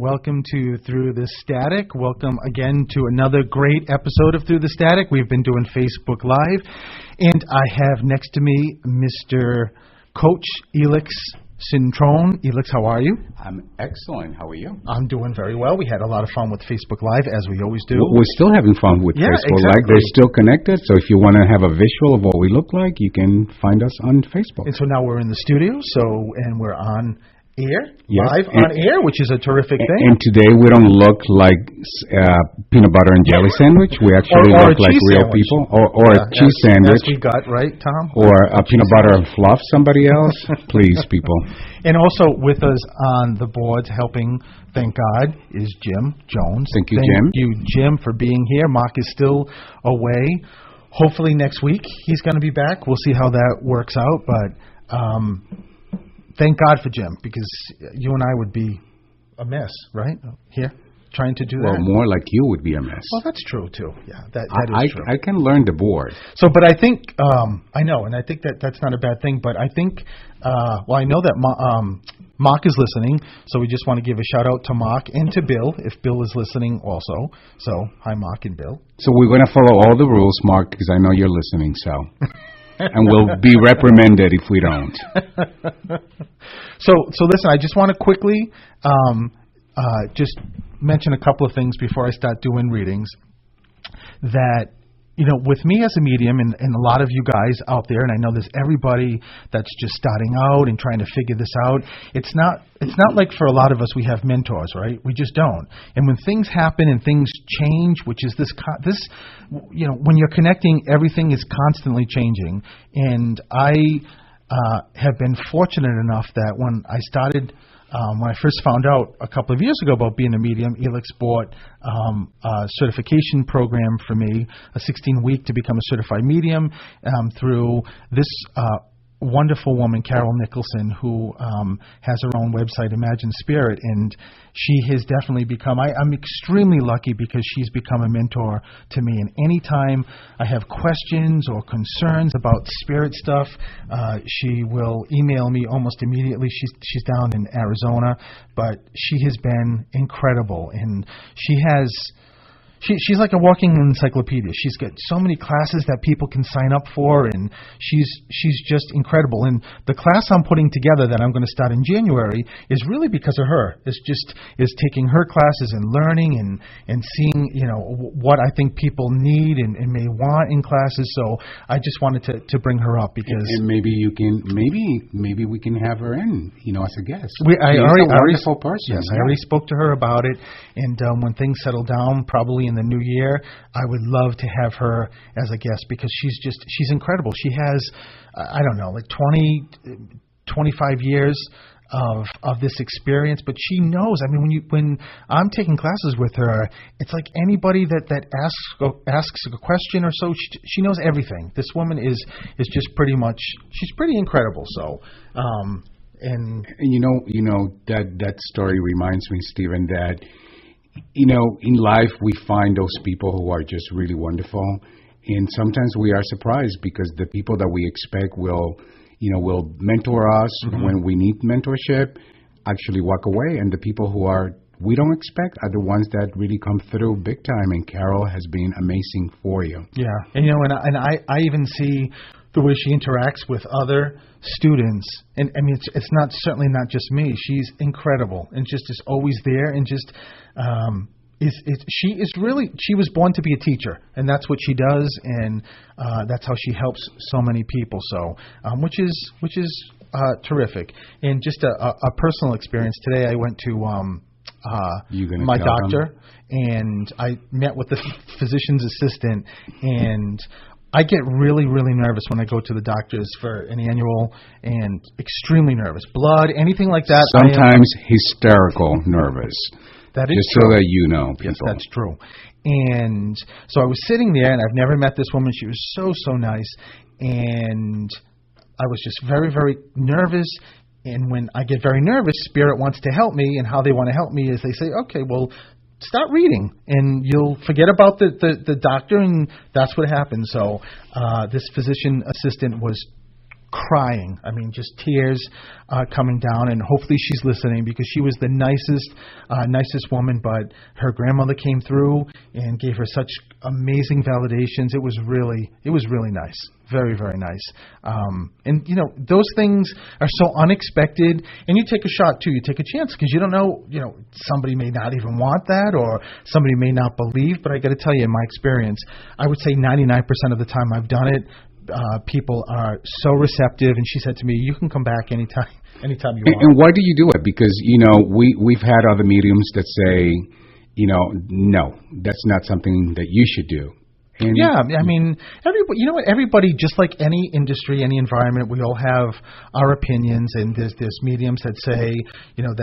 welcome to Through the Static. Welcome again to another great episode of Through the Static. We've been doing Facebook Live, and I have next to me Mr. Coach Elix Cintrone. Elix, how are you? I'm excellent. How are you? I'm doing very well. We had a lot of fun with Facebook Live, as we always do. We're still having fun with Facebook Live. They're still connected, so if you want to have a visual of what we look like, you can find us on Facebook. And so now we're in the studio, and we're on air, yes, live on air, which is a terrific thing. And today we don't look like peanut butter and jelly sandwich. We actually look like real sandwich. People, or a cheese sandwich. As we got, right, Tom? Or a peanut butter and fluff somebody else. Please, people. And also with us on the board helping, thank God, is Jim Jones. Thank you, Jim. Thank you, Jim, for being here. Mark is still away. Hopefully next week he's going to be back. We'll see how that works out, but thank God for Jim, because you and I would be a mess, right? Here, trying to do that. Well, more like you would be a mess. Well, that's true, too. Yeah, that is true. I can learn the board. So, but I think, I know, and I think that's not a bad thing, but I think, I know that Mark is listening, so we just want to give a shout-out to Mark and to Bill, if Bill is listening also. So, hi, Mark and Bill. So we're going to follow all the rules, Mark, because I know you're listening, so... and we'll be reprimanded if we don't. So listen, I just want to quickly just mention a couple of things before I start doing readings. That, with me as a medium and a lot of you guys out there, and I know there's everybody that's just starting out and trying to figure this out. It's not like for a lot of us we have mentors, right? We just don't. And when things happen and things change, which is this, when you're connecting, everything is constantly changing. And I have been fortunate enough that when I started. When I first found out a couple of years ago about being a medium, Elix bought a certification program for me, a 16-week to become a certified medium through this wonderful woman, Carol Nicholson, who has her own website, Imagine Spirit, and she has definitely become, I'm extremely lucky because she's become a mentor to me, and anytime I have questions or concerns about spirit stuff, she will email me almost immediately. She's down in Arizona, but she has been incredible, and She's like a walking encyclopedia. She's got so many classes that people can sign up for, and she's just incredible. And the class I'm putting together that I'm going to start in January is really because of her. It's taking her classes and learning and seeing what I think people need and may want in classes. So I just wanted to bring her up because maybe we can have her in as a guest. She's a wonderful person. Yes, I already spoke to her about it, and when things settle down, probably in the new year, I would love to have her as a guest because she's incredible. She has, I don't know, like 25 years of this experience, but she knows. I mean, when I'm taking classes with her, it's like anybody that asks a question or so, she knows everything. This woman is just she's pretty incredible. So, and that story reminds me, Stephen, that in life we find those people who are just really wonderful, and sometimes we are surprised because the people that we expect will mentor us when we need mentorship actually walk away, and the people who we don't expect are the ones that really come through big time, and Carol has been amazing for you. Yeah, and and I even see the way she interacts with other students, and I mean it's certainly not just me. She's incredible and just is always there, and just she was born to be a teacher, and that's what she does, and that's how she helps so many people. So which is terrific. And just a personal experience today, I went to my doctor, and I met with the physician's assistant, and I get really, really nervous when I go to the doctors for an annual, and extremely nervous. Blood, anything like that. Sometimes hysterical nervous. That is just true. So that you know, people. Yes, that's true. And so I was sitting there, and I've never met this woman. She was so nice, and I was just very, very nervous. And when I get very nervous, Spirit wants to help me, and how they want to help me is they say, okay, well, start reading, and you'll forget about the doctor, and that's what happened. So this physician assistant was crying. I mean, just tears coming down, and hopefully she's listening because she was the nicest woman. But her grandmother came through and gave her such amazing validations. It was really nice, very, very nice. And you know, those things are so unexpected, and you take a shot too. You take a chance because you don't know. You know, somebody may not even want that, or somebody may not believe. But I got to tell you, in my experience, I would say 99% of the time I've done it. People are so receptive, and she said to me, "You can come back anytime you want." And why do you do it? Because you know we've had other mediums that say, you know, no, that's not something that you should do. And yeah, I mean, everybody. You know what? Everybody, just like any industry, any environment, we all have our opinions, and there's mediums that say, you know,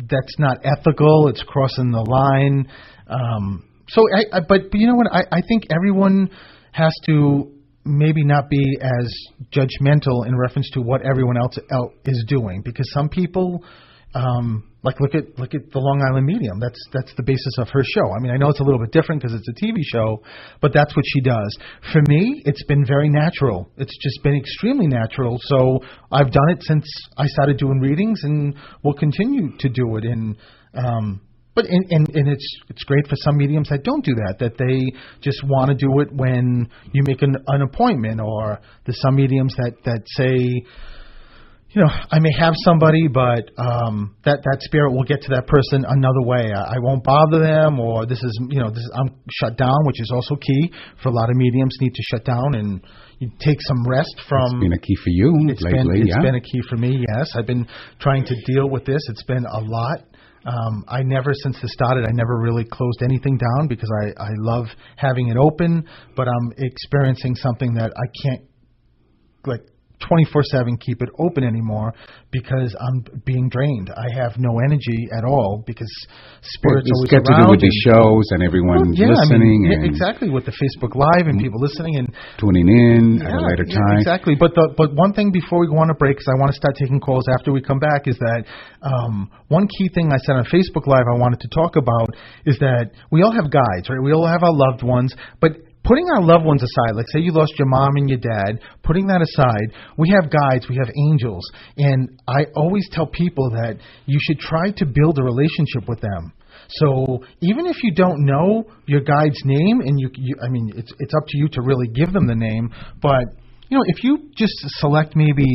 that's not ethical. It's crossing the line. But you know what? I think everyone has to maybe not be as judgmental in reference to what everyone else is doing, because some people, like look at the Long Island Medium. That's the basis of her show. I mean, I know it's a little bit different because it's a TV show, but that's what she does. For me, it's been very natural. It's just been extremely natural. So I've done it since I started doing readings, and will continue to do it. But it's great for some mediums that don't do that they just want to do it when you make an appointment, or there's some mediums that say, you know, I may have somebody, but that spirit will get to that person another way. I won't bother them, or I'm shut down, which is also key for a lot of mediums. Need to shut down and you take some rest from. It's been a key for you lately. It's been a key for me. Yes, I've been trying to deal with this. It's been a lot. I never, since this started, I never really closed anything down because I love having it open, but I'm experiencing something that I can't, like, 24/7 keep it open anymore because I'm being drained. I have no energy at all because spirits always around. It's got to do with the shows and everyone listening. I mean, exactly, with the Facebook Live and people listening and tuning in at a later time. Exactly. But one thing before we go on a break, because I want to start taking calls after we come back, is that one key thing I said on Facebook Live I wanted to talk about is that we all have guides, right? We all have our loved ones, but putting our loved ones aside, like say you lost your mom and your dad, putting that aside, we have guides, we have angels. And I always tell people that you should try to build a relationship with them. So even if you don't know your guide's name, and I mean, it's up to you to really give them the name, but you know, if you just select maybe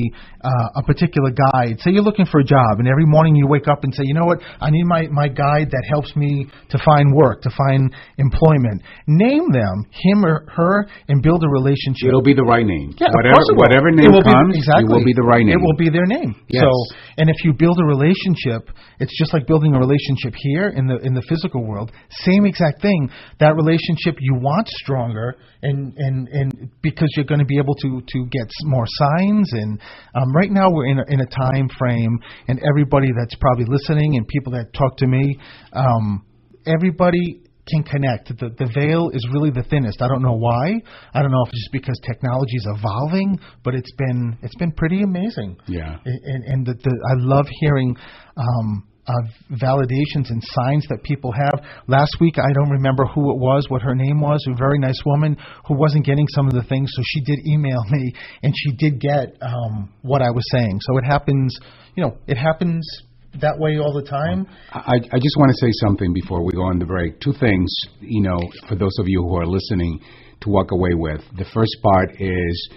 a particular guide, say you're looking for a job, and every morning you wake up and say, you know what, I need my guide that helps me to find work, to find employment. Name them, him or her, and build a relationship. It'll be the right name. Yeah, whatever name comes, it will be the right name. It will be their name. Yes. So, and if you build a relationship, it's just like building a relationship here in the physical world. Same exact thing. That relationship you want stronger, and because you're going to be able to get more signs. And right now we're in a time frame, and everybody that's probably listening and people that talk to me, everybody can connect. The veil is really the thinnest. I don't know why. I don't know if it's just because technology is evolving, but it's been pretty amazing. Yeah. And I love hearing validations and signs that people have. Last week, I don't remember who it was, what her name was, a very nice woman who wasn't getting some of the things, so she did email me, and she did get what I was saying. So it happens, it happens that way all the time. I just want to say something before we go on the break. Two things, for those of you who are listening, to walk away with. The first part is,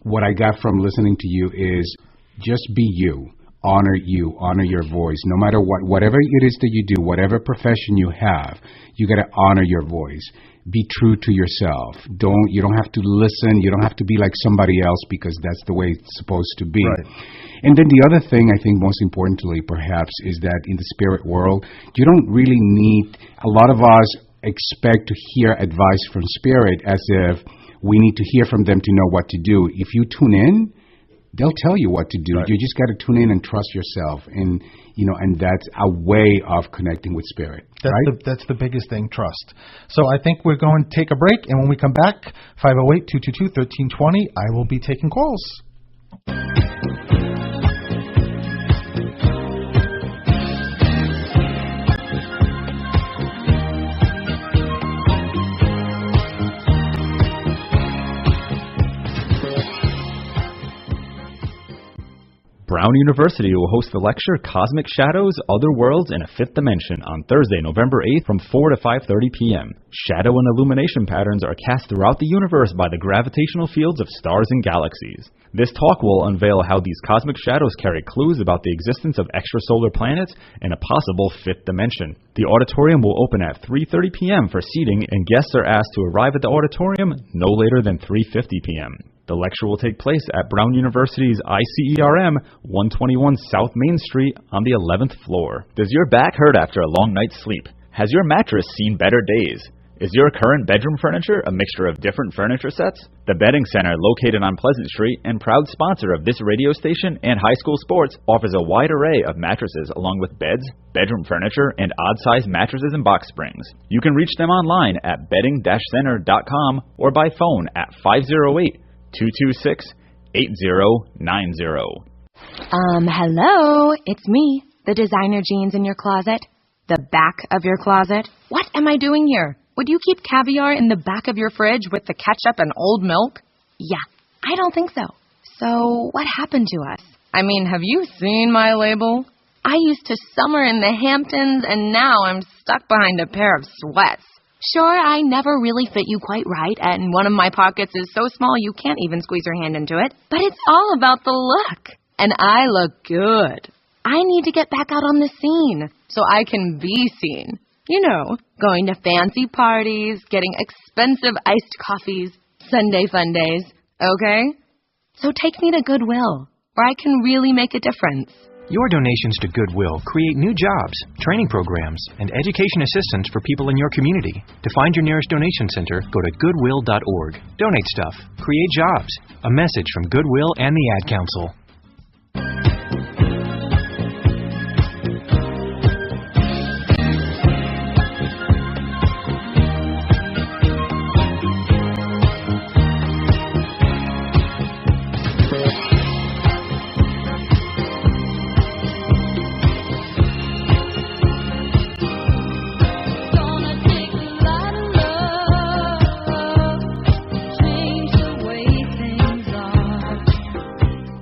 what I got from listening to you is just be you. Honor your voice. No matter whatever it is that you do, whatever profession you have, you got to honor your voice. Be true to yourself. You don't have to listen. You don't have to be like somebody else because that's the way it's supposed to be. Right. And then the other thing, I think most importantly perhaps, is that in the spirit world, you don't really need, a lot of us expect to hear advice from spirit as if we need to hear from them to know what to do. If you tune in, they'll tell you what to do. Right. You just got to tune in and trust yourself, and that's a way of connecting with spirit. That's the biggest thing, trust. So I think we're going to take a break, and when we come back, 508-222-1320, I will be taking calls. Brown University will host the lecture Cosmic Shadows, Other Worlds, and a Fifth Dimension on Thursday, November 8th from 4 to 5:30 p.m. Shadow and illumination patterns are cast throughout the universe by the gravitational fields of stars and galaxies. This talk will unveil how these cosmic shadows carry clues about the existence of extrasolar planets and a possible fifth dimension. The auditorium will open at 3:30 p.m. for seating, and guests are asked to arrive at the auditorium no later than 3:50 p.m. The lecture will take place at Brown University's ICERM, 121 South Main Street on the 11th floor. Does your back hurt after a long night's sleep? Has your mattress seen better days? Is your current bedroom furniture a mixture of different furniture sets? The Bedding Center, located on Pleasant Street and proud sponsor of this radio station and high school sports, offers a wide array of mattresses along with beds, bedroom furniture, and odd-sized mattresses and box springs. You can reach them online at bedding-center.com or by phone at 508-226-8090. Hello, it's me, the designer jeans in your closet. The back of your closet. What am I doing here? Would you keep caviar in the back of your fridge with the ketchup and old milk? Yeah, I don't think so. So, what happened to us? I mean, have you seen my label? I used to summer in the Hamptons, and now I'm stuck behind a pair of sweats. Sure, I never really fit you quite right, and one of my pockets is so small you can't even squeeze your hand into it. But it's all about the look. And I look good. I need to get back out on the scene so I can be seen. You know, going to fancy parties, getting expensive iced coffees, Sunday fun days, okay? So take me to Goodwill, where I can really make a difference. Your donations to Goodwill create new jobs, training programs, and education assistance for people in your community. To find your nearest donation center, go to goodwill.org. Donate stuff. Create jobs. A message from Goodwill and the Ad Council.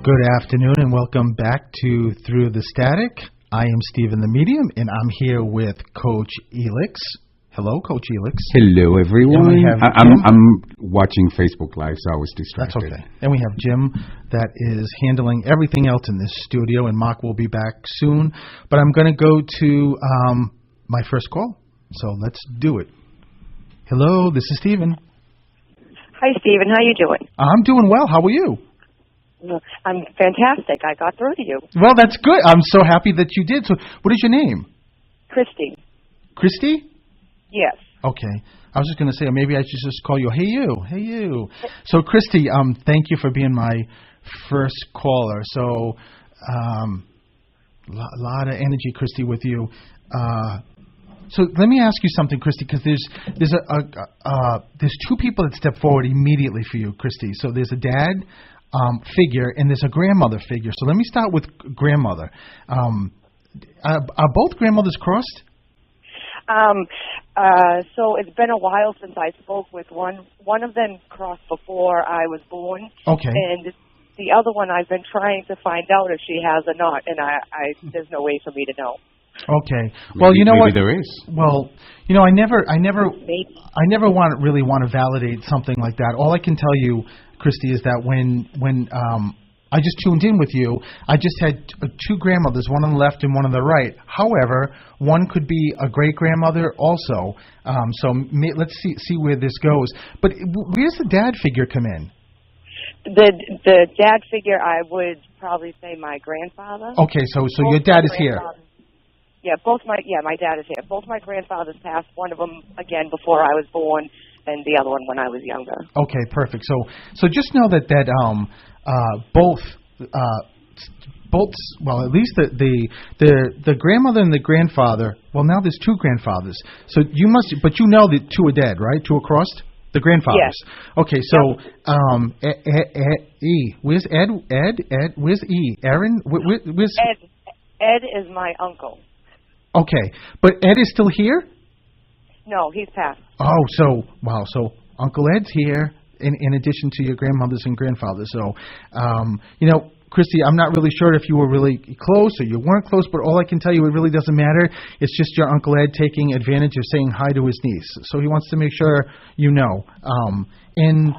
Good afternoon and welcome back to Through the Static. I am Stephen the Medium and I'm here with Coach Elix. Hello, Coach Elix. Hello, everyone. I'm watching Facebook Live, so I was distracted. That's okay. And we have Jim that is handling everything else in this studio, and Mark will be back soon. But I'm going to go to my first call, so let's do it. Hello, this is Stephen. Hi, Stephen. How you doing? I'm doing well. How are you? I'm fantastic. I got through to you. Well, that's good. I'm so happy that you did. So what is your name? Christy. Christy? Yes. Okay. I was just going to say, maybe I should just call you, hey, you. Hey, you. So, Christy, thank you for being my first caller. So, lot of energy, Christy, with you. So let me ask you something, Christy, because there's two people that step forward immediately for you, Christy. So there's a dad figure and there's a grandmother figure. So let me start with grandmother. Are both grandmothers crossed? So it's been a while since I spoke with one. One of them crossed before I was born. Okay. And the other one I've been trying to find out if she has or not, and I there's no way for me to know. Okay. Well, you know maybe what? There is. Well, you know, I never really want to validate something like that. All I can tell you, Christy, is that when I just tuned in with you, I just had two grandmothers, one on the left and one on the right. However, one could be a great-grandmother also. Let's see where this goes. But where's the dad figure come in? The dad figure, I would probably say my grandfather. Okay, so your dad is here. Yeah, my dad is here. Both my grandfathers passed. One of them again before I was born, and the other one when I was younger. Okay, perfect. So just know that both well, at least the grandmother and the grandfather. Well, now there's two grandfathers. So but you know that two are dead, right? Two are crossed. The grandfathers. Yes. Okay, so E. Where's Ed? Ed. Where's E? Aaron. Where's Ed? Ed is my uncle. Okay, but Ed is still here? No, he's passed. Oh, so Uncle Ed's here in addition to your grandmothers and grandfathers. So, Christy, I'm not really sure if you were really close or you weren't close, but all I can tell you, it really doesn't matter. It's just your Uncle Ed taking advantage of saying hi to his niece. So he wants to make sure you know. And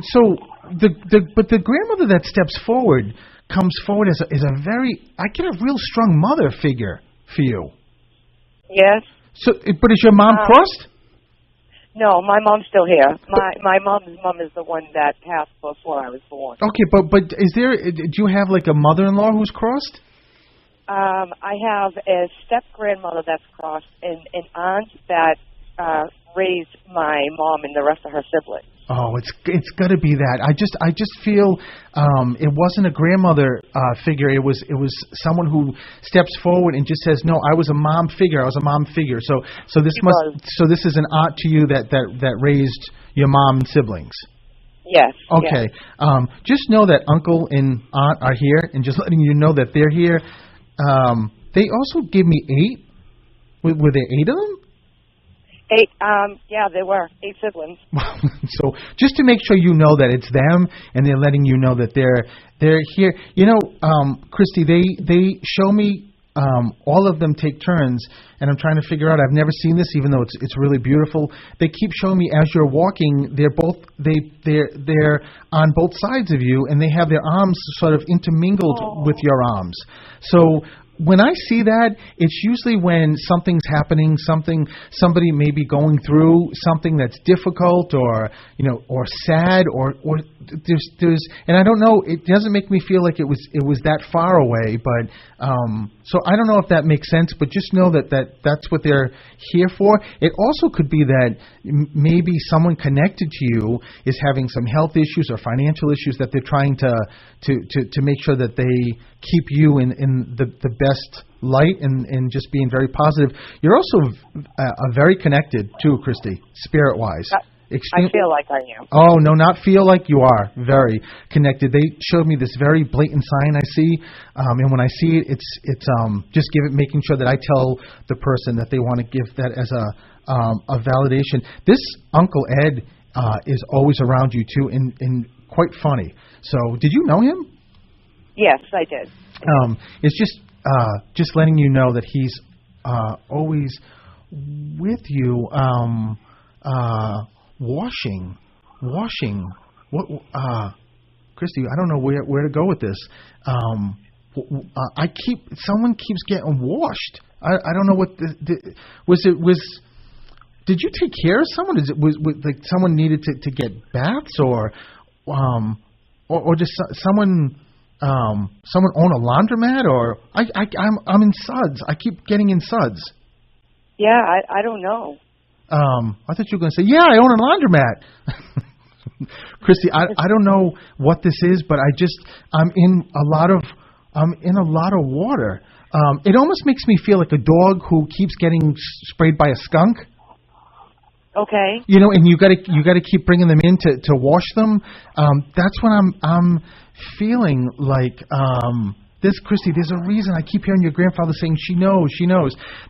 so but the grandmother that steps forward comes forward as a very, I get a real strong mother figure for you. Yes. So, but is your mom crossed? No, my mom's still here. My mom's mom is the one that passed before I was born. Okay, but do you have like a mother-in-law who's crossed? I have a step-grandmother that's crossed and an aunt that raised my mom and the rest of her siblings. Oh, it's got to be that. I just feel it wasn't a grandmother figure. It was someone who steps forward and just says, "No, I was a mom figure. I was a mom figure." So this is an aunt to you that raised your mom and siblings. Yes. Okay. Yes. Just know that uncle and aunt are here, and just letting you know that they're here. They also gave me 8. Were there 8 of them? 8, yeah, there were 8 siblings. So just to make sure you know that it's them, and they're letting you know that they're here. You know, Christy, they show me all of them take turns, and I'm trying to figure out. I've never seen this, even though it's really beautiful. They keep showing me as you're walking. They're on both sides of you, and they have their arms sort of intermingled with your arms. So when I see that, it's usually when something's happening, somebody may be going through something that's difficult, or or sad, or there's, and I don't know. It doesn't make me feel like it was that far away, but so I don't know if that makes sense. But just know that's what they're here for. It also could be that maybe someone connected to you is having some health issues or financial issues that they're trying to make sure that they keep you in the best light and just being very positive. You're also very connected too, Christy, spirit-wise. I feel like I am. Oh, no, not feel like you are. Very connected. They showed me this very blatant sign I see, and when I see it, it's just making sure that I tell the person that they want to give that as a validation. This Uncle Ed is always around you too, and quite funny. So, did you know him? Yes, I did. It's just letting you know that he's always with you. Washing. What? Christy, I don't know where to go with this. Someone keeps getting washed. I don't know what did you take care of someone? Was like someone needed to get baths, or just someone own a laundromat, or I'm in suds. I keep getting in suds. Yeah, I don't know. I thought you were going to say, yeah, I own a laundromat. Christy, I don't know what this is, but I'm in a lot of water. It almost makes me feel like a dog who keeps getting sprayed by a skunk. Okay. And you got to keep bringing them in to wash them. That's when I'm feeling like this, Christy. There's a reason I keep hearing your grandfather saying she knows.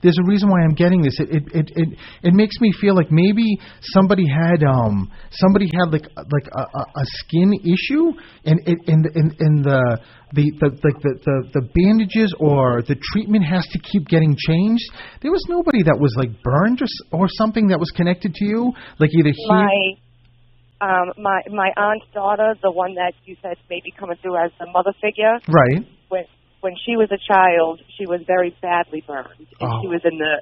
There's a reason why I'm getting this. It makes me feel like maybe somebody had like a skin issue, and the bandages or the treatment has to keep getting changed. There was nobody that was like burned or something that was connected to you, like either here. My aunt's daughter, the one that you said maybe coming through as the mother figure. Right. When she was a child, she was very badly burned, and she was in the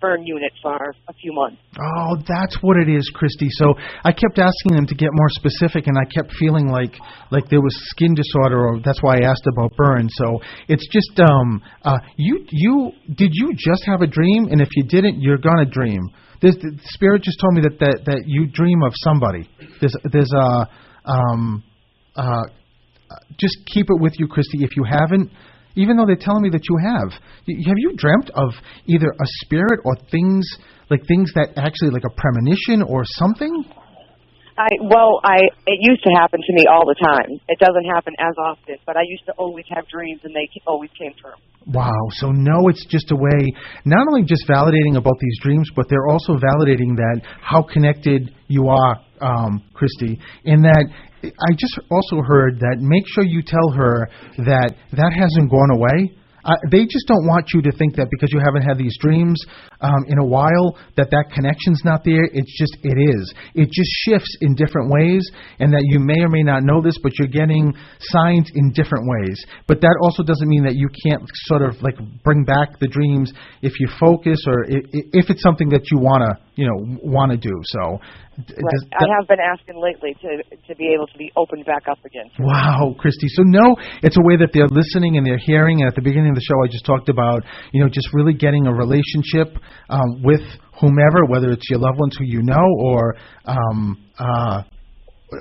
burn unit for a few months. Oh, that's what it is, Christy. So I kept asking them to get more specific, and I kept feeling like there was skin disorder, or that's why I asked about burn. So it's just did you just have a dream? And if you didn't, you're gonna dream. The spirit just told me that you dream of somebody. There's just keep it with you, Christy. If you haven't, even though they're telling me that you have you dreamt of either a spirit or things that actually like a premonition or something? It used to happen to me all the time. It doesn't happen as often, but I used to always have dreams, and they always came true. Wow. So no, it's just a way, not only just validating about these dreams, but they're also validating that how connected you are Christy, in that I just also heard that make sure you tell her that that hasn't gone away. They just don't want you to think that because you haven't had these dreams in a while that connection's not there. It is. It just shifts in different ways, and that you may or may not know this, but you're getting signs in different ways. But that also doesn't mean that you can't sort of like bring back the dreams if you focus or if it's something that you want to do. So. Right. I have been asking lately to be able to be opened back up again. Wow, Christy. So no, it's a way that they're listening and they're hearing. And at the beginning of the show, I just talked about, just really getting a relationship with whomever, whether it's your loved ones who you know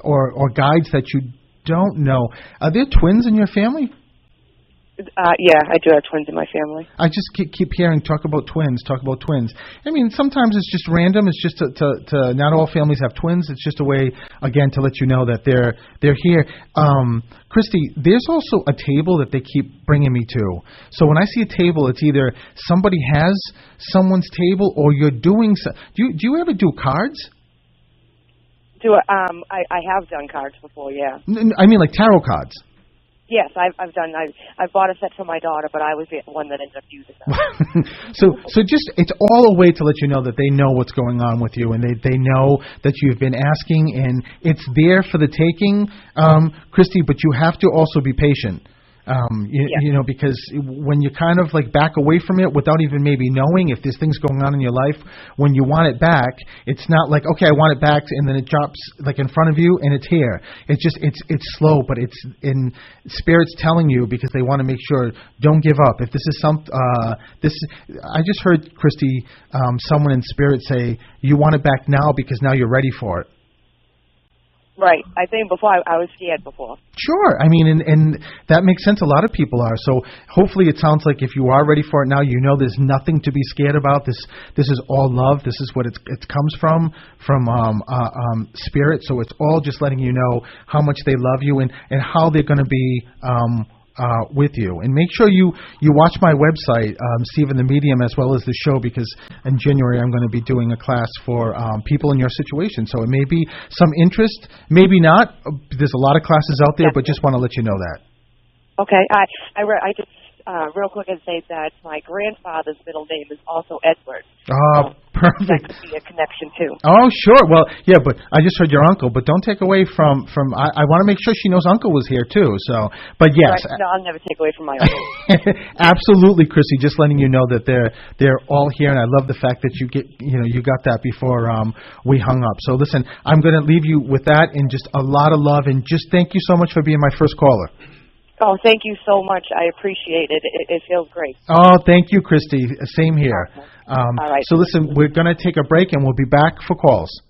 or guides that you don't know. Are there twins in your family? Yeah, I do have twins in my family. I just keep hearing talk about twins. I mean, sometimes it's just random. It's just to not all families have twins. It's just a way, again, to let you know that they're here. Christy, there's also a table that they keep bringing me to. So when I see a table, it's either somebody has someone's table or you're doing. Do you ever do cards? I have done cards before, yeah. I mean, like tarot cards. Yes, I've done. I bought a set for my daughter, but I was the one that ended up using them. So just it's all a way to let you know that they know what's going on with you, and they know that you've been asking, and it's there for the taking, Christy. But you have to also be patient. Because when you kind of like back away from it without even maybe knowing if there's things going on in your life, when you want it back, it's not like, okay, I want it back, and then it drops like in front of you and it's here. It's just, it's slow, but it's in Spirit's telling you because they want to make sure, don't give up. If this is I just heard, Christy, someone in Spirit say, you want it back now because now you're ready for it. Right. I think before I was scared before. Sure. I mean, and that makes sense. A lot of people are. So hopefully it sounds like if you are ready for it now, there's nothing to be scared about. This is all love. This is what it comes from Spirit. So it's all just letting you know how much they love you and how they're going to be with you. And make sure you watch my website, Stephen the Medium, as well as the show, because in January I'm going to be doing a class for people in your situation. So it may be some interest, maybe not. There's a lot of classes out there, but just want to let you know that. Okay. I just real quick and say that my grandfather's middle name is also Edward. Oh, perfect. That could be a connection too. Oh, sure. Well, yeah, but I just heard your uncle. But don't take away from. I want to make sure she knows Uncle was here too. So, but yes. Right. No, I'll never take away from my uncle. Absolutely, Chrissy. Just letting you know that they're all here, and I love the fact that you got that before we hung up. So listen, I'm going to leave you with that and just a lot of love, and just thank you so much for being my first caller. Oh, thank you so much. I appreciate it. It feels great. Oh, thank you, Christy. Same here. Okay. All right. So listen, we're going to take a break, and we'll be back for calls.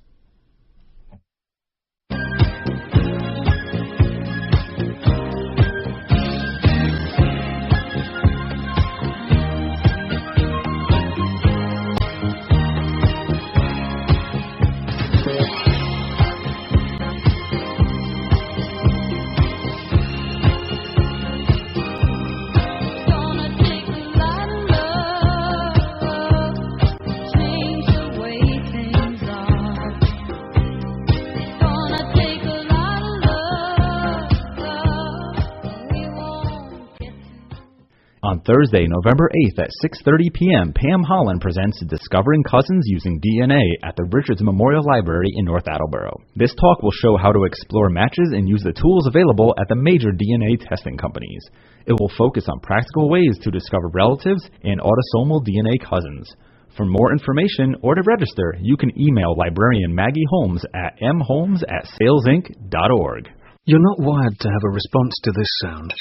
On Thursday, November 8th at 6:30 p.m., Pam Holland presents Discovering Cousins Using DNA at the Richards Memorial Library in North Attleboro. This talk will show how to explore matches and use the tools available at the major DNA testing companies. It will focus on practical ways to discover relatives and autosomal DNA cousins. For more information or to register, you can email librarian Maggie Holmes at mholmes@salesinc.org. You're not wired to have a response to this sound.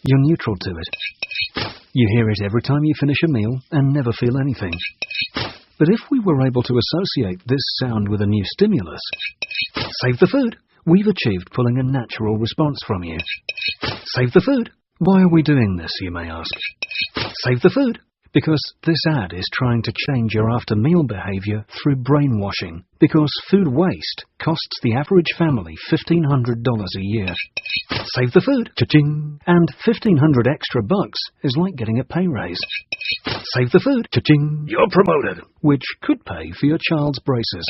You're neutral to it. You hear it every time you finish a meal and never feel anything. But if we were able to associate this sound with a new stimulus, save the food, we've achieved pulling a natural response from you. Save the food. Why are we doing this, you may ask? Save the food. Because this ad is trying to change your after-meal behavior through brainwashing. Because food waste costs the average family $1,500 a year. Save the food, cha-ching! And $1,500 extra bucks is like getting a pay raise. Save the food, cha-ching! You're promoted, which could pay for your child's braces.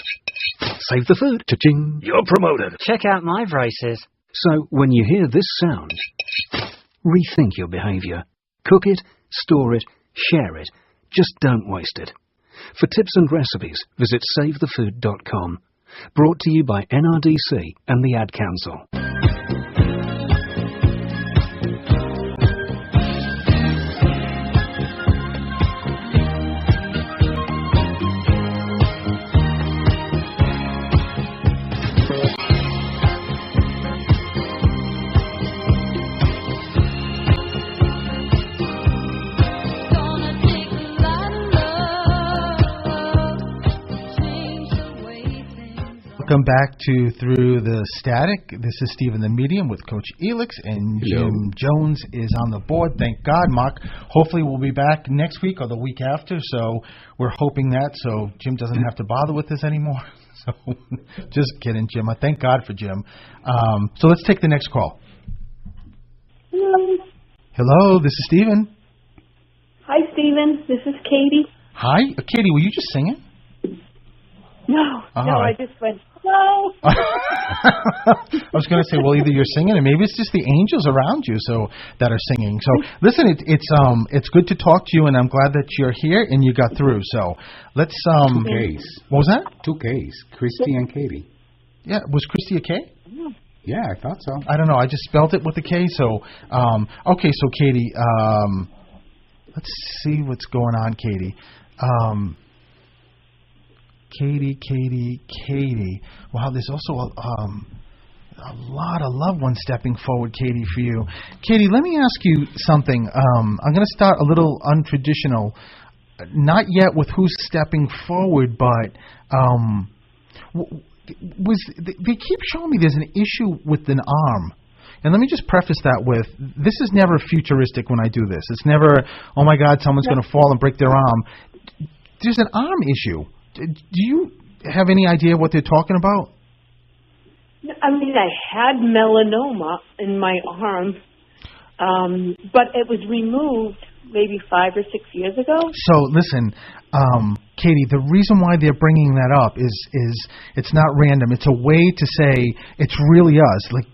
Save the food, cha-ching! You're promoted. Check out my braces. So when you hear this sound, rethink your behavior. Cook it, store it, share it. Just don't waste it. For tips and recipes, visit SaveTheFood.com. Brought to you by NRDC and the Ad Council. Welcome back to Through the Static. This is Stephen the Medium with Coach Elix, and Jim Jones is on the board. Thank God, Mark. Hopefully we'll be back next week or the week after, so we're hoping that, so Jim doesn't have to bother with this anymore. So just kidding, Jim. I thank God for Jim. So let's take the next call. Hello. Hello, this is Stephen. Hi, Stephen. This is Katie. Hi. Katie, were you just singing? No, I just went, hello. I was going to say, well, either you're singing, or maybe it's just the angels around you that are singing. So, listen, it's good to talk to you, and I'm glad that you're here and you got through. So, let's 2 Ks. What was that? 2 Ks. Christy and Katie. Yeah, was Christy a K? Yeah, I thought so. I don't know. I just spelled it with a K. So, okay. So, Katie, let's see what's going on, Katie. Katie. Wow, there's also a lot of loved ones stepping forward, Katie, for you. Katie, let me ask you something. I'm going to start a little untraditional, not yet with who's stepping forward, but they keep showing me there's an issue with an arm. And let me just preface that with, this is never futuristic when I do this. It's never, oh my God, someone's going to fall and break their arm. There's an arm issue. Do you have any idea what they're talking about? I mean, I had melanoma in my arm, but it was removed maybe 5 or 6 years ago. So listen, Katie, the reason why they're bringing that up is it's not random. It's a way to say it's really us. Like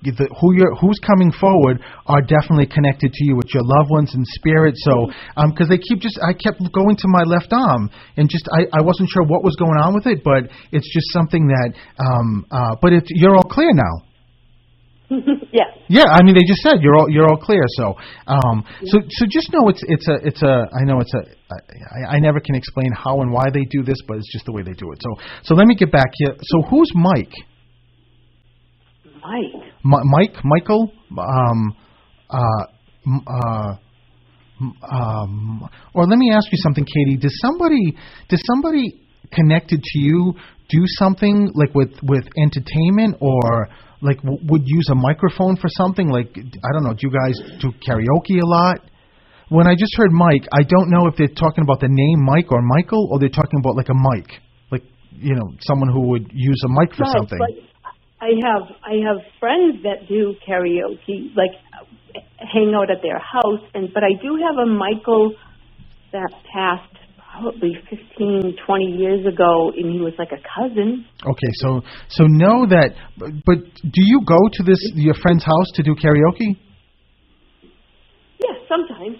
who's coming forward are definitely connected to you. It's your loved ones in spirit. So because I kept going to my left arm and just I wasn't sure what was going on with it, but it's just something that but you're all clear now. Yeah. Yeah, I mean they just said you're all clear. So so just know I never can explain how and why they do this, but it's just the way they do it. So let me get back here. So who's Mike? Michael? Or let me ask you something, Katie. Does somebody connected to you do something like with entertainment, or like would use a microphone for something? Like, I don't know, do you guys do karaoke a lot? When I just heard Mike, I don't know if they're talking about the name Mike or Michael, or they're talking about like a mic, like, someone who would use a mic for something. But I have friends that do karaoke, like hang out at their house, but I do have a Michael that passed probably 15, 20 years ago, and he was like a cousin. Okay, so know that, but do you go to your friend's house to do karaoke? Yes, sometimes.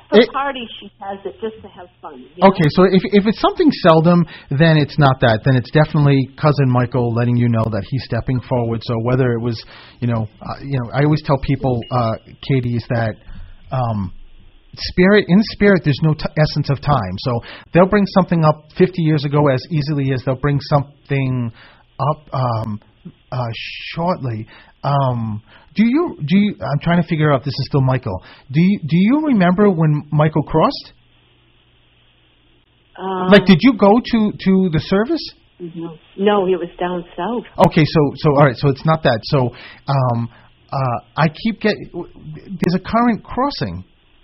For parties she has it just to have fun. Okay, so if it's something seldom, then it's not that. Then it's definitely cousin Michael letting you know that he's stepping forward. So whether it was, I always tell people, Katie, is that in spirit, there's no essence of time. So they'll bring something up 50 years ago as easily as they'll bring something up shortly. Do you? I'm trying to figure out if this is still Michael. Do you remember when Michael crossed? Did you go to the service? No, it was down south. Okay, so all right, so it's not that. So I keep there's a current crossing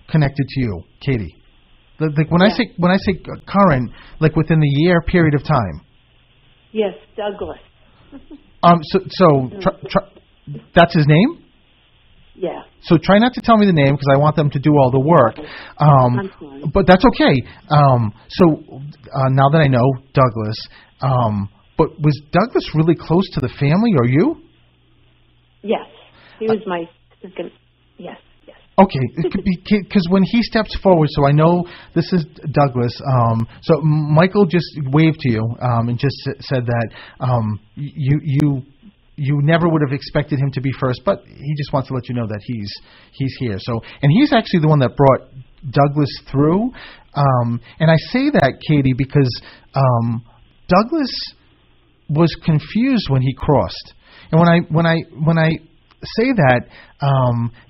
connected to you, Katie. Like when I say current, like within the year period of time. Yes, Douglas. That's his name? Yeah. So try not to tell me the name because I want them to do all the work. I'm sorry. But that's okay. Now that I know Douglas, but was Douglas really close to the family or you? Yes. He was my second. Yes. Okay, because when he steps forward, so I know this is Douglas. So Michael just waved to you and just said that you never would have expected him to be first, but he just wants to let you know that he's here. So, and he's actually the one that brought Douglas through. And I say that, Katie, because Douglas was confused when he crossed. And when I say that,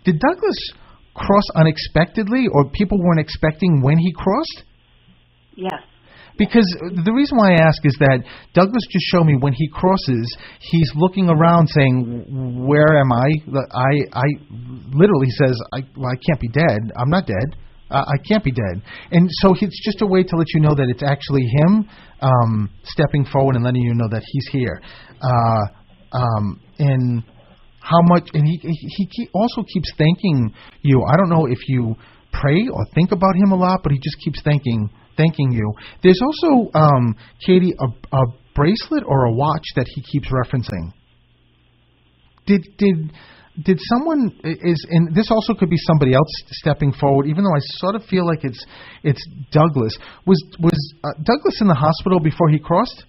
did Douglas cross unexpectedly, or people weren't expecting when he crossed? Yes. Because the reason why I ask is that Douglas just showed me when he crosses, he's looking around saying, "Where am I?" I literally says, "I can't be dead. I'm not dead. I can't be dead." And so it's just a way to let you know that it's actually him stepping forward and letting you know that he's here. And how much, and he also keeps thanking you. I don't know if you pray or think about him a lot, but he just keeps thanking you. There's also, Katie, a bracelet or a watch that he keeps referencing. Did someone and this also could be somebody else stepping forward, even though I sort of feel like it's Douglas. Was Douglas in the hospital before he crossed?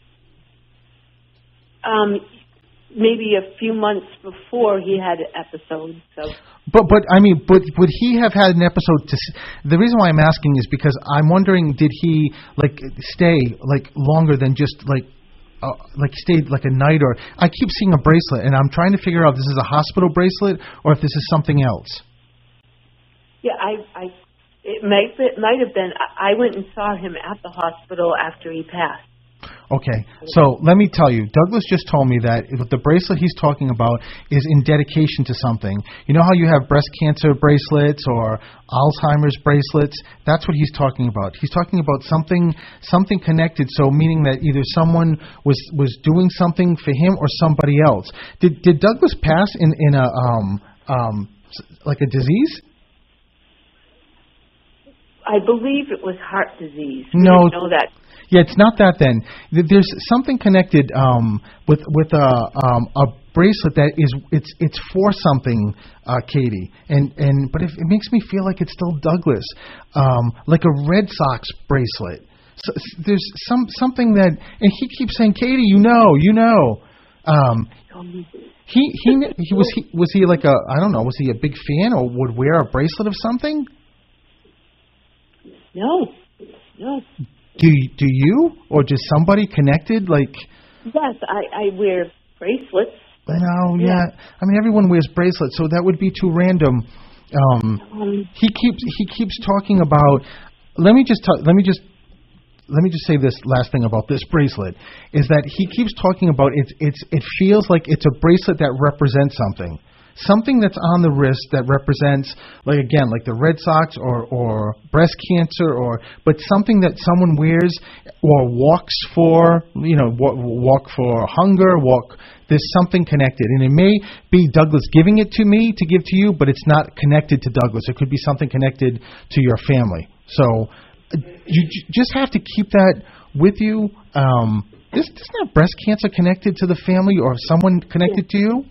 Maybe a few months before he had an episode. So. But would he have had an episode? The reason why I'm asking is because I'm wondering, did he stay longer than just stayed like a night? Or I keep seeing a bracelet, and I'm trying to figure out if this is a hospital bracelet or if this is something else. Yeah, it might have been. I went and saw him at the hospital after he passed. Okay, so let me tell you, Douglas just told me that the bracelet he's talking about is in dedication to something. You know how you have breast cancer bracelets or Alzheimer's bracelets? That's what he's talking about. He's talking about something connected, so meaning that either someone was doing something for him or somebody else. Did Douglas pass in a disease? I believe it was heart disease. No. We didn't know that. Yeah, it's not that then. There's something connected with a bracelet that it's for something, Katie. But it makes me feel like it's still Douglas, like a Red Sox bracelet. So there's something that, and he keeps saying, Katie, you know. Was he like I don't know, was he a big fan or would wear a bracelet of something? No. Do you, or just somebody connected? Yes, I wear bracelets. No, yeah. I mean, everyone wears bracelets, so that would be too random. He keeps talking about. Let me just say this last thing about this bracelet is that he keeps talking about it feels like it's a bracelet that represents something that's on the wrist that represents, like the Red Sox or breast cancer, but something that someone wears or walks for, walk for hunger, there's something connected. And it may be Douglas giving it to me to give to you, but it's not connected to Douglas. It could be something connected to your family. So you just have to keep that with you. Isn't that breast cancer connected to the family or someone connected to you?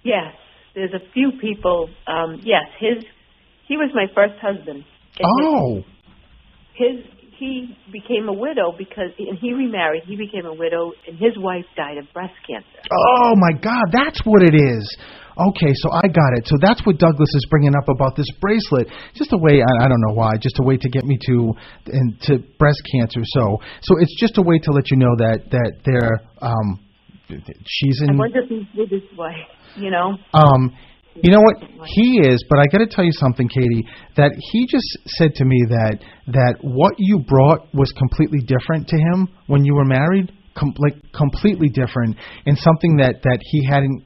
Yes, there's a few people. He was my first husband. He became a widow and he remarried. He became a widow, and his wife died of breast cancer. Oh my God, that's what it is. Okay, so I got it. So that's what Douglas is bringing up about this bracelet. Just a way, I don't know why, just a way to get me to breast cancer. So it's just a way to let you know that they're she's in. I wonder if he's with his wife. You know what? He is, but I got to tell you something, Katie, that he just said to me that what you brought was completely different to him when you were married, completely different, and something that he hadn't.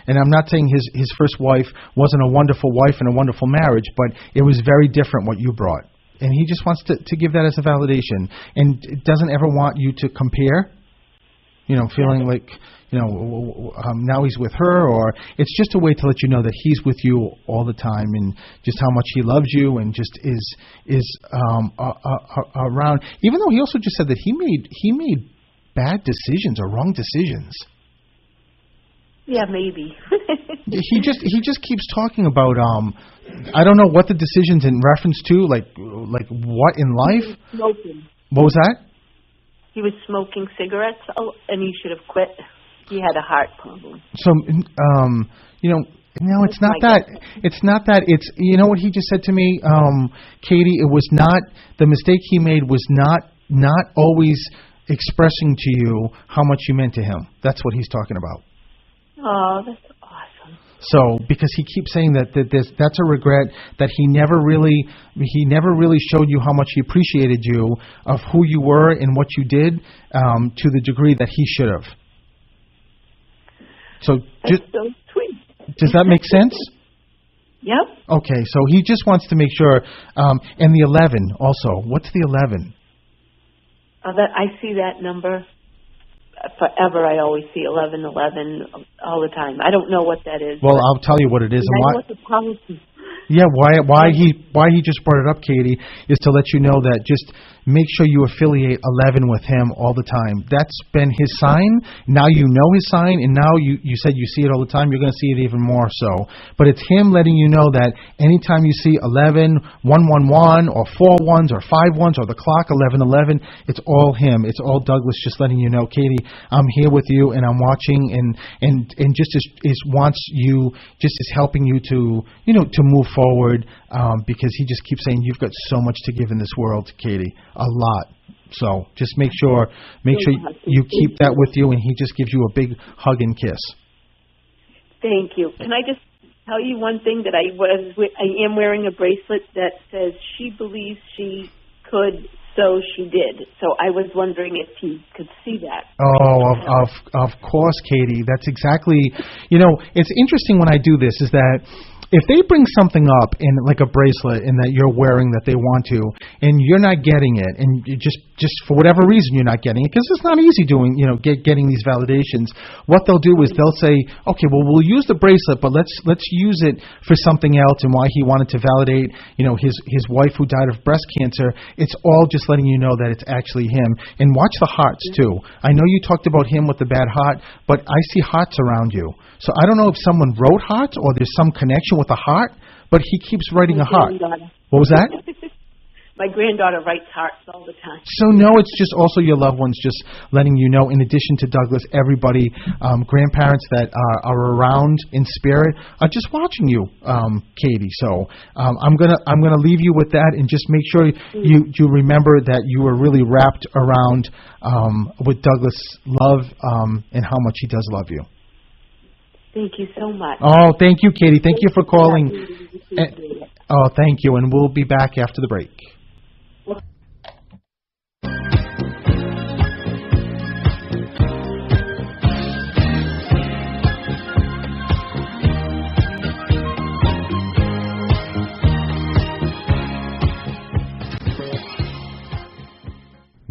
And I'm not saying his first wife wasn't a wonderful wife and a wonderful marriage, but it was very different what you brought. And he just wants to give that as a validation, and doesn't ever want you to compare. Feeling like, now he's with her, or it's just a way to let you know that he's with you all the time, and just how much he loves you, and just is around. Even though he also just said that he made bad decisions or wrong decisions. Yeah, maybe. He just keeps talking about I don't know what the decisions in reference to, like what in life. Smoking. What was that? He was smoking cigarettes, and he should have quit. He had a heart problem. So, no, it's not that. It's not that. It's, what he just said to me, Katie. It was not, the mistake he made was not always expressing to you how much you meant to him. That's what he's talking about. Oh, that's awesome. So, because he keeps saying that's a regret, that he never really showed you how much he appreciated you, of who you were and what you did, to the degree that he should have. So, that's so sweet. Does that make sense? Yep. Okay, so he just wants to make sure. And the 11 also. What's the 11? I see that number forever. I always see 1111 all the time. I don't know what that is. Well, I'll tell you what it is. And why? Know what the policy. Yeah, why he just brought it up, Katie, is to let you know that just make sure you affiliate 11 with him all the time. That's been his sign. Now you know his sign, and now you said you see it all the time. You're going to see it even more so. But it's him letting you know that anytime you see 11, 111, or 4 1s, or 5 1s, or the clock 1111, it's all him. It's all Douglas just letting you know, Katie, I'm here with you, and I'm watching, and just wants you, just is helping you to move forward, because he just keeps saying you've got so much to give in this world, Katie, a lot. So just make sure you keep that with you, and he just gives you a big hug and kiss. Thank you. Can I just tell you one thing, that I am wearing a bracelet that says she believes she could, so she did. So I was wondering if he could see that. Oh, of course, Katie. That's exactly. It's interesting when I do this, is that if they bring something up in like a bracelet and that you're wearing that they want to, and you're not getting it, and you just for whatever reason you're not getting it, because it's not easy doing, getting these validations, what they'll do is they'll say, okay, well, we'll use the bracelet, but let's use it for something else, and why he wanted to validate, his wife who died of breast cancer. It's all just letting you know that it's actually him. And watch the hearts too. I know you talked about him with the bad heart, but I see hearts around you. So I don't know if someone wrote hearts or there's some connection with a heart, but he keeps writing a heart. What was that? My granddaughter writes hearts all the time. So no, it's just also your loved ones just letting you know, in addition to Douglas, everybody, grandparents that are around in spirit are just watching you, Katie. So I'm gonna leave you with that, and just make sure you remember that you were really wrapped around with Douglas' love, and how much he does love you. Thank you so much. Oh, thank you, Katie. Thank you for calling. Oh, thank you, and we'll be back after the break.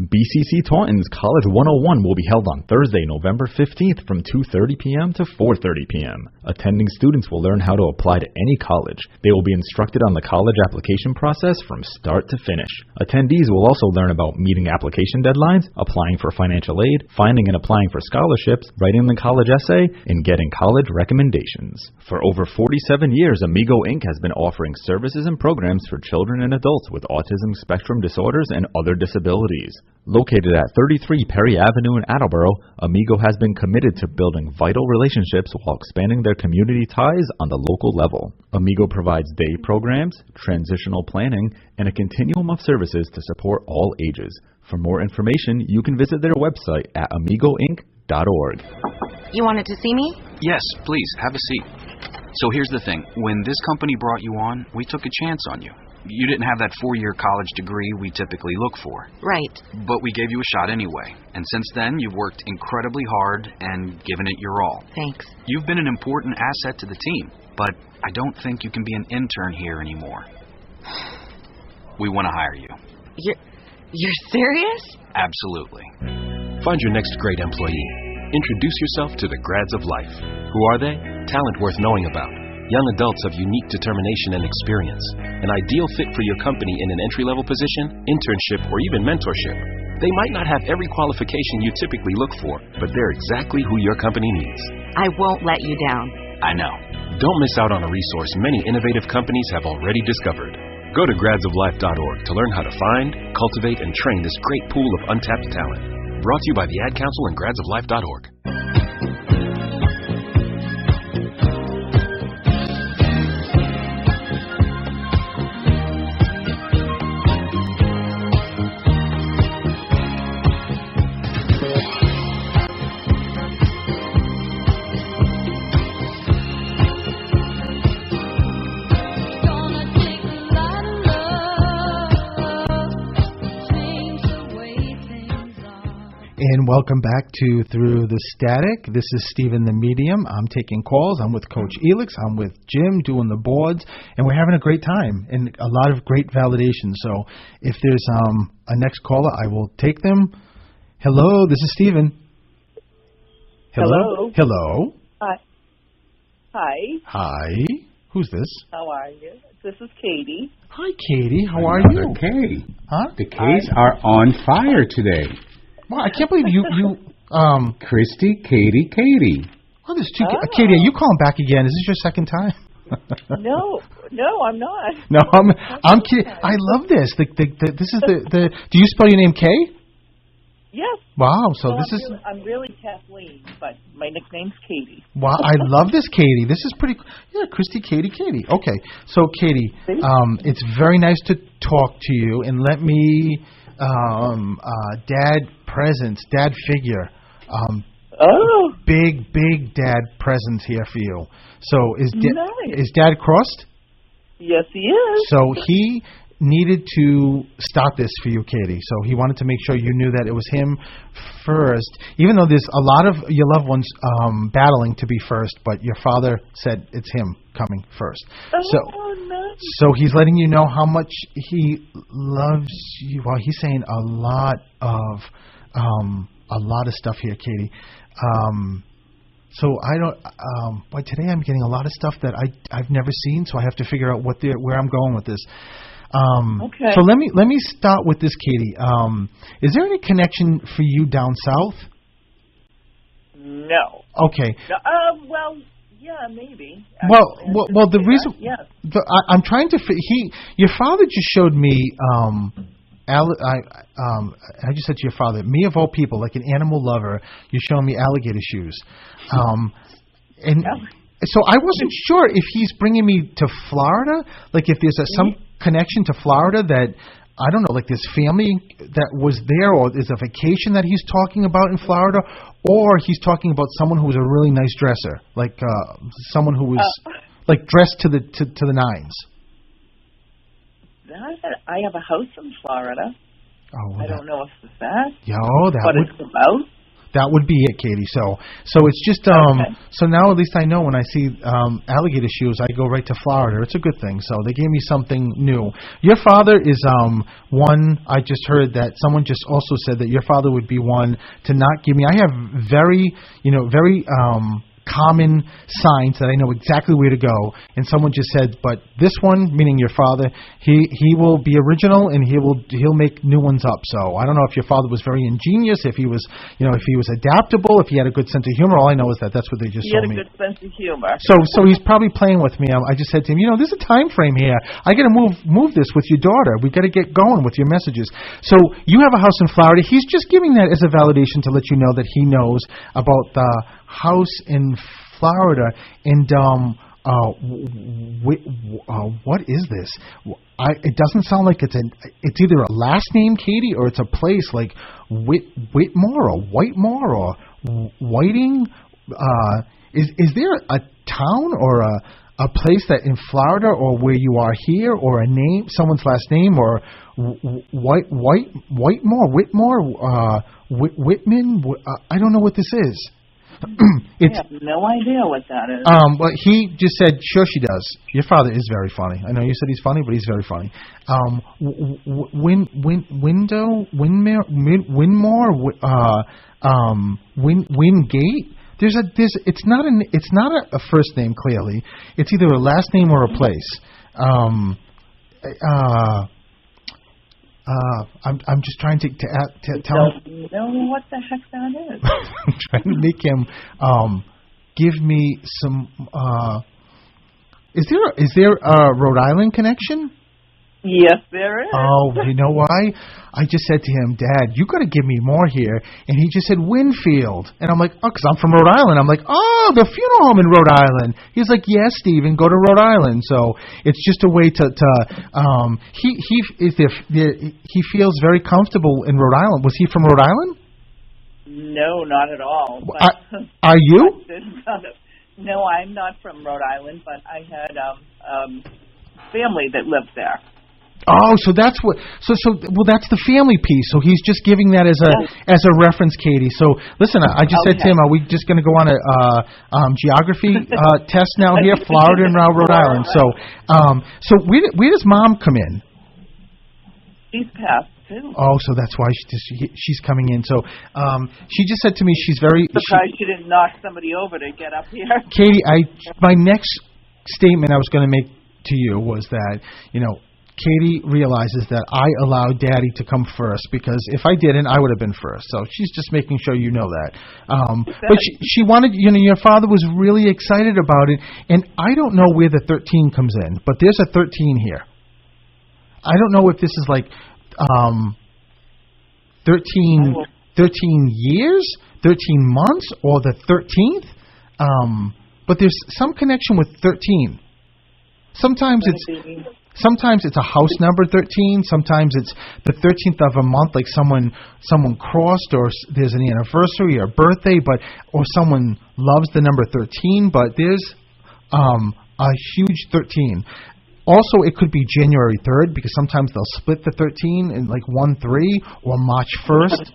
BCC Taunton's College 101 will be held on Thursday, November 15th from 2:30 p.m. to 4:30 p.m. Attending students will learn how to apply to any college. They will be instructed on the college application process from start to finish. Attendees will also learn about meeting application deadlines, applying for financial aid, finding and applying for scholarships, writing the college essay, and getting college recommendations. For over 47 years, Amigo Inc. has been offering services and programs for children and adults with autism spectrum disorders and other disabilities. Located at 33 Perry Avenue in Attleboro, Amigo has been committed to building vital relationships while expanding their community ties on the local level. Amigo provides day programs, transitional planning, and a continuum of services to support all ages. For more information, you can visit their website at amigoinc.org. You wanted to see me? Yes, please, have a seat. So here's the thing. When this company brought you on, we took a chance on you. You didn't have that 4-year college degree we typically look for. Right. But we gave you a shot anyway. And since then, you've worked incredibly hard and given it your all. Thanks. You've been an important asset to the team, but I don't think you can be an intern here anymore. We want to hire you. You're serious? Absolutely. Find your next great employee. Introduce yourself to the Grads of Life. Who are they? Talent worth knowing about. Young adults of unique determination and experience. An ideal fit for your company in an entry-level position, internship, or even mentorship. They might not have every qualification you typically look for, but they're exactly who your company needs. I won't let you down. I know. Don't miss out on a resource many innovative companies have already discovered. Go to gradsoflife.org to learn how to find, cultivate, and train this great pool of untapped talent. Brought to you by the Ad Council and gradsoflife.org. And welcome back to Through the Static. This is Stephen the Medium. I'm taking calls. I'm with Coach Elix. I'm with Jim doing the boards. And we're having a great time and a lot of great validation. So if there's a next caller, I will take them. Hello, this is Stephen. Hello. Hello. Hi. Hi. Hi. Who's this? How are you? This is Katie. Hi, Katie. How are you? Okay. Huh? The K's are on fire today. Well, I can't believe you Christy, Katie. Oh, there's two. Katie, are you calling back again? Is this your second time? No, I'm not. No, I'm kidding. I love this. This is the. Do you spell your name K? Yes. Wow. So well, this is. I'm really Kathleen, but my nickname's Katie. Wow, I love this, Katie. This is pretty. Yeah, Christy, Katie. Okay. So, Katie, it's very nice to talk to you, and let me. Dad presence, dad figure. Big dad presence here for you. So is Dad crossed? Yes, he is. So he needed to stop this for you, Katie. So he wanted to make sure you knew that it was him first, even though there's a lot of your loved ones battling to be first, but your father said it's him coming first. So he's letting you know how much he loves you. Well, he's saying a lot of stuff here, Katie. So I don't. But today I'm getting a lot of stuff that I've never seen. So I have to figure out where I'm going with this. Okay. So let me start with this, Katie. Is there any connection for you down south? No. Okay. Well. Yeah, maybe. Well, the reason yes. I'm trying to your father just showed me I just said to your father, me of all people, like an animal lover, you're showing me alligator shoes, and so I wasn't sure if he's bringing me to Florida, like if there's some connection to Florida that. I don't know, like this family that was there, or is a vacation that he's talking about in Florida, or he's talking about someone who was a really nice dresser, like someone who was like dressed to the nines. I have a house in Florida. Oh, I don't know if it's that. It's about. That would be it, Katie. So it's just so now at least I know when I see alligator shoes, I go right to Florida. It's a good thing. So they gave me something new. Your father is one. I just heard that someone just also said that your father would be one to not give me. I have very common signs that I know exactly where to go. And someone just said, but this one, meaning your father, he will be original and he'll make new ones up. So I don't know if your father was very ingenious, if he was adaptable, if he had a good sense of humor. All I know is that's what they just told me. He had a good sense of humor. So he's probably playing with me. I just said to him, there's a time frame here. I got to move this with your daughter. We got to get going with your messages. So you have a house in Florida. He's just giving that as a validation to let you know that he knows about the house in Florida. And what is this? It doesn't sound like it's either a last name, Katie, or it's a place like Whitmore or Whitemore or Whiting. Is there a town or a place that in Florida or where you are here, or a name, someone's last name, or Whitmore, Whitman. I don't know what this is. I have no idea what that is. But he just said, sure she does. Your father is very funny. I know you said he's funny, but he's very funny. Wingate. It's not a first name, clearly. It's either a last name or a place. I'm just trying to tell him. I don't know what the heck that is. I'm trying to make him give me some. Is there a Rhode Island connection? Yes, there is. Oh, you know why? I just said to him, Dad, you got to give me more here. And he just said Winfield. And I'm like, oh, because I'm from Rhode Island. I'm like, oh, the funeral home in Rhode Island. He's like, yes, Stephen, go to Rhode Island. So it's just a way to he feels very comfortable in Rhode Island. Was he from Rhode Island? No, not at all. But are you? No, I'm not from Rhode Island, but I had family that lived there. Oh, so that's what. Well, that's the family piece. So he's just giving that as a reference, Katie. So listen, I just said to him, are we just going to go on a geography test now here, Florida and now Rhode Island? So where does Mom come in? She's passed too. Oh, so that's why she's coming in. So she just said to me, she's very surprised she didn't knock somebody over to get up here. Katie, my next statement I was going to make to you was that, Katie realizes that I allowed Daddy to come first, because if I didn't, I would have been first. So she's just making sure you know that. But she wanted, your father was really excited about it, and I don't know where the 13 comes in, but there's a 13 here. I don't know if this is like 13 years, 13 months, or the 13th. But there's some connection with 13. Sometimes it's a house number 13. Sometimes it's the 13th of a month, like someone crossed, or there's an anniversary or birthday, or someone loves the number 13. But there's a huge 13. Also, it could be January 3rd, because sometimes they'll split the 13 in like 1-3, or March 1st.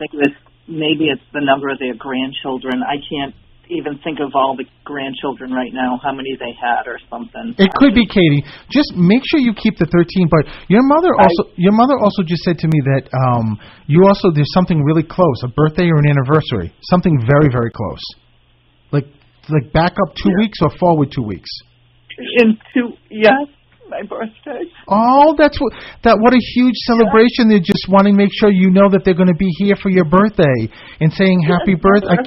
Maybe it's the number of their grandchildren. I can't even think of all the grandchildren right now, how many they had or something. It could be, Katie. Just make sure you keep the 13. But your mother also just said to me that there's something really close, a birthday or an anniversary, something very, very close, like back up 2 weeks or forward 2 weeks. Yes. My birthday. Oh, what a huge celebration. They're just wanting to make sure you know that they're going to be here for your birthday and saying happy birthday.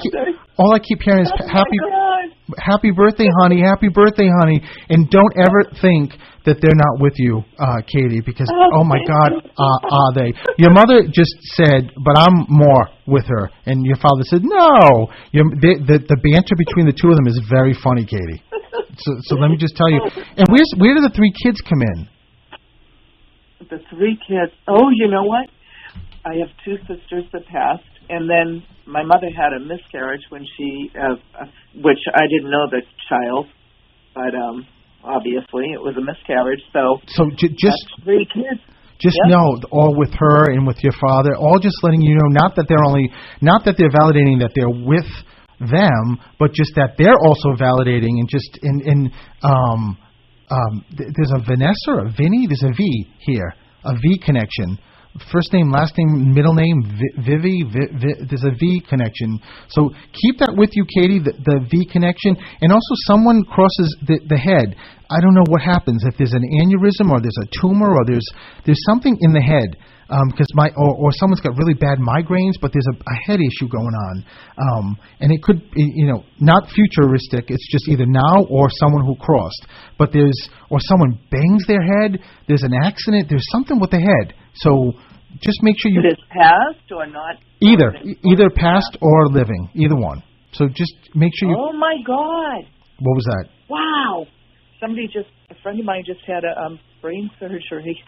All I keep hearing is happy birthday, honey, happy birthday, honey. And don't ever think that they're not with you, Katie, because, oh my God, are they? Your mother just said, but I'm more with her. And your father said, no. The banter between the two of them is very funny, Katie. So let me just tell you. And where do the 3 kids come in? The 3 kids. Oh, you know what? I have 2 sisters that passed, and then my mother had a miscarriage when she, which I didn't know the child, but obviously it was a miscarriage. So just 3 kids. Just know, all with her and with your father, all just letting you know, not that they're validating that they're with them, but just that they're also validating, and just there's a Vanessa or a Vinny, there's a V here, a V connection. First name, last name, middle name, Vivi, there's a V connection. So keep that with you, Katie, the V connection. And also someone crosses the head. I don't know what happens, if there's an aneurysm or there's a tumor or there's something in the head. Because or someone's got really bad migraines, but there's a head issue going on, and it could, not futuristic. It's just either now or someone who crossed. But or someone bangs their head. There's an accident. There's something with the head. So just make sure you. It is past or not. Either past or living, either one. So just make sure you. Oh my God! What was that? Wow! A friend of mine just had a brain surgery.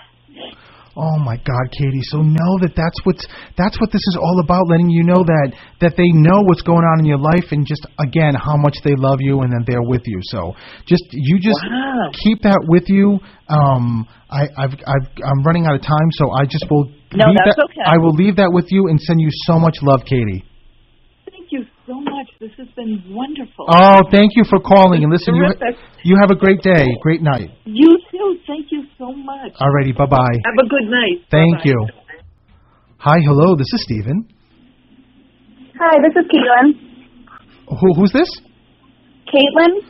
Oh my God, Katie! So know that's what this is all about. Letting you know that they know what's going on in your life, and just again how much they love you, and that they're with you. So just Wow. keep that with you. I'm running out of time, so I just will. No, that's okay. I will leave that with you and send you so much love, Katie. Thank you so much. This has been wonderful. Oh, thank you for calling. And listen, Terrific. you have a great day, great night. You too. Thank you so much. Alrighty, bye bye. Have a good night. Thank Bye-bye. you. Hi, hello. This is Stephen. Hi, this is Caitlin. Who's this? Caitlin?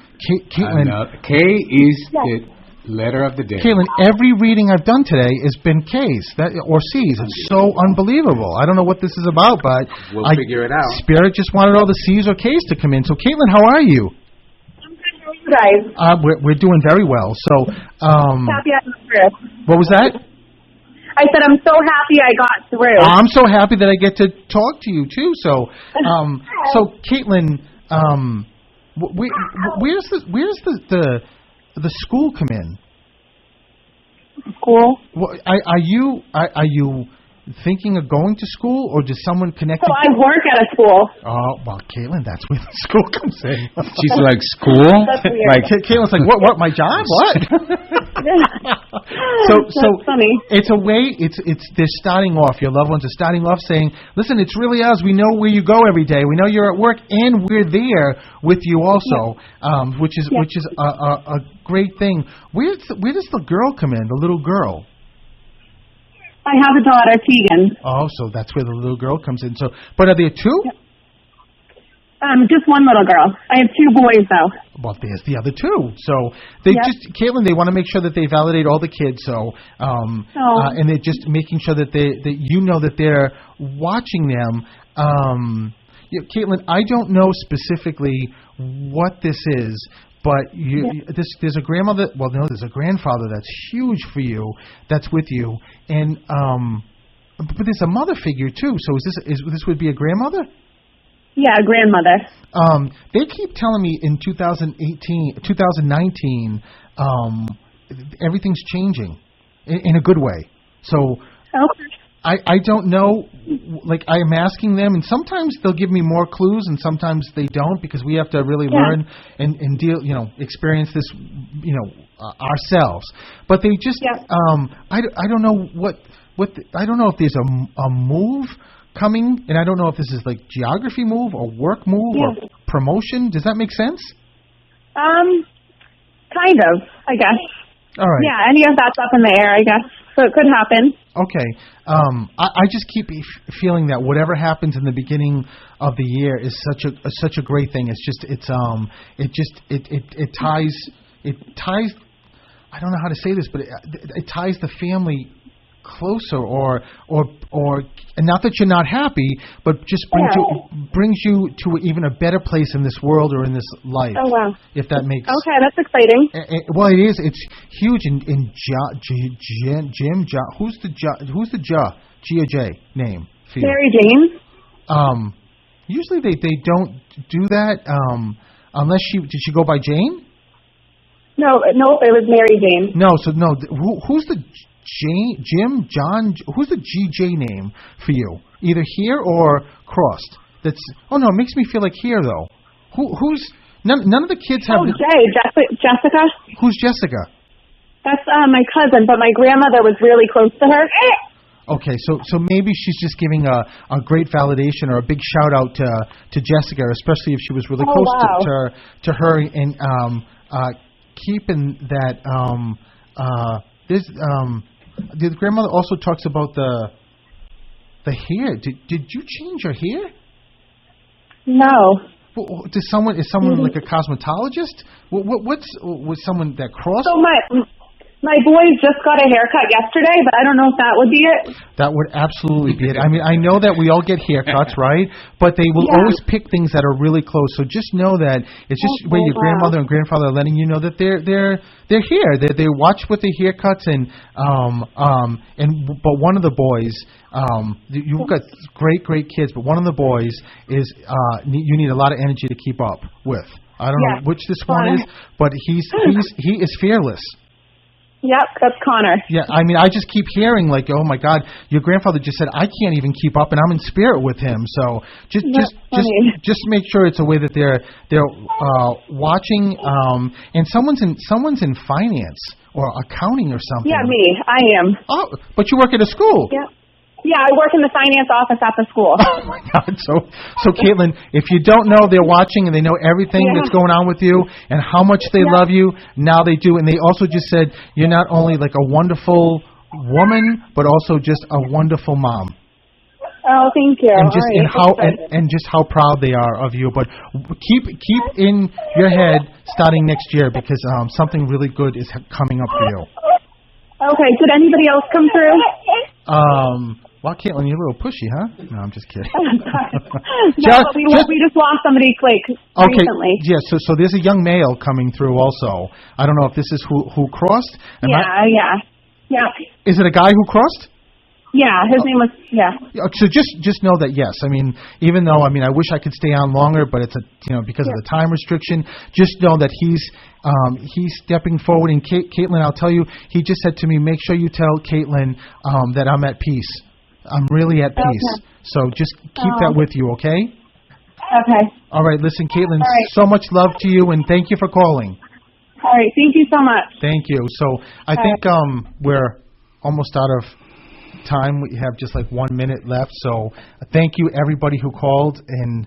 Caitlin. K is the letter of the day. Caitlin, every reading I've done today has been K's or C's. It's so unbelievable. I don't know what this is about, but We'll figure it out. Spirit just wanted all the C's or K's to come in. So, Caitlin, how are you? You guys. We're doing very well. So, Happy I got through. what was that? I said I'm so happy I got through. I'm so happy that I get to talk to you too. So, so Caitlin, where's the school come in? School? Well, are you thinking of going to school, or does someone connect? So I work at a school. Oh well, Caitlin, that's where the school comes in. She's like, school? That's weird. Like Caitlin's like, what? My job? What? So That's funny. it's a way. It's they're starting off. Your loved ones are starting off saying, "Listen, it's really us. We know where you go every day. We know you're at work, and we're there with you also." Which is a great thing. Where does the girl come in? The little girl. I have a daughter, Tegan. Oh, so that's where the little girl comes in. So, but are there two? Just one little girl. I have two boys, though. Well, there's the other two. So they Caitlin, they want to make sure that they validate all the kids. So, and they're just making sure that that you know that they're watching them. Caitlin, I don't know specifically what this is, but there's a grandmother. Well, no, there's a grandfather that's huge for you. That's with you, and but there's a mother figure too. So this would be a grandmother? Yeah, a grandmother. They keep telling me in 2019, everything's changing in a good way. So I don't know. Like, I am asking them, and sometimes they'll give me more clues, and sometimes they don't, because we have to really learn and deal, experience this, ourselves. But they just, I don't know I don't know if there's a move coming, and I don't know if this is like geography move or work move or promotion. Does that make sense? Kind of, I guess. All right. Yeah, any of that's up in the air, I guess. So it could happen. Okay. I just keep feeling that whatever happens in the beginning of the year is such a great thing. It's just it ties. I don't know how to say this, but it ties the family closer, or and not that you're not happy, but just brings you to even a better place in this world or in this life. Oh wow! If that makes that's exciting. Well, it is. It's huge in Jim. Who's the G or J name for you? Mary Jane. Usually they don't do that unless did she go by Jane? No, it was Mary Jane. No, who's the Jim, John, who's the GJ name for you? Either here or crossed. It makes me feel like here though. Who's none of the kids have. Jessica. Who's Jessica? That's my cousin, but my grandmother was really close to her. Okay, so maybe she's just giving a great validation or a big shout out to Jessica, especially if she was really close to her, and keeping that the grandmother also talks about the hair. Did you change your hair? No. Is someone like a cosmetologist? Was someone that crossed? So my boys just got a haircut yesterday, but I don't know if that would be it. That would absolutely be it. I mean, I know that we all get haircuts, right? But they will always pick things that are really close. So just know that it's just where your grandmother and grandfather are letting you know that they're here. They watch with the haircuts, but one of the boys, you've got great kids, but one of the boys is you need a lot of energy to keep up with. I don't know which this one is, but he is fearless. Yep, that's Connor. Yeah, I mean, I just keep hearing like, oh my God, your grandfather just said I can't even keep up, and I'm in spirit with him. So just make sure it's a way that they're watching. And someone's in finance or accounting or something. Yeah, me. I am. Oh, but you work at a school. Yeah. Yeah, I work in the finance office at the school. Oh my God! So Caitlin, if you don't know, they're watching and they know everything that's going on with you and how much they love you. Now they do, and they also just said you're not only like a wonderful woman, but also just a wonderful mom. Oh, thank you. And just how proud they are of you. But keep in your head starting next year because something really good is coming up for you. Okay. Did anybody else come through? Well, Caitlin, you're a little pushy, huh? No, I'm just kidding. We just lost somebody recently. Yeah, so there's a young male coming through also. I don't know if this is who crossed. Yeah. Is it a guy who crossed? Yeah, his name was, So just know that, yes. I mean, even though, I wish I could stay on longer, but it's because of the time restriction, just know that he's stepping forward. And Caitlin, I'll tell you, he just said to me, make sure you tell Caitlin that I'm at peace. I'm really at peace. Okay. So just keep that with you, okay? Okay. All right, listen, Caitlin, so much love to you, and thank you for calling. All right, thank you so much. Thank you. So I think we're almost out of time. We have just like 1 minute left. So thank you, everybody who called. And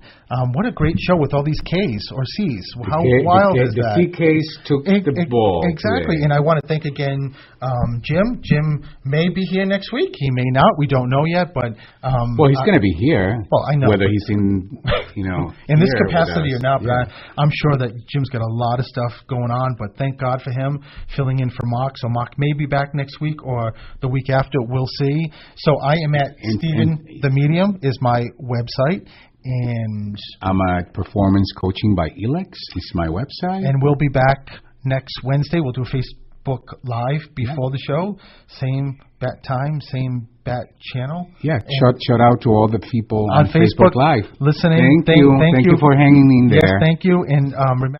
what a great show with all these Ks or Cs. How wild is that? The CKs took the ball. Exactly. Today. And I want to thank again Jim. Jim may be here next week. He may not. We don't know yet. But well, he's going to be here. Well, I know. Whether he's in this capacity or not. But I'm sure that Jim's got a lot of stuff going on. But thank God for him filling in for Mark. So Mark may be back next week or the week after. We'll see. So I am at Stephen the Medium is my website, and I'm at Performance Coaching by Elex. It's my website, and we'll be back next Wednesday. We'll do a Facebook Live before the show, same bat time, same bat channel. Yeah, shout out to all the people on Facebook Live listening. Thank you for hanging in there. Yes, thank you, and remember.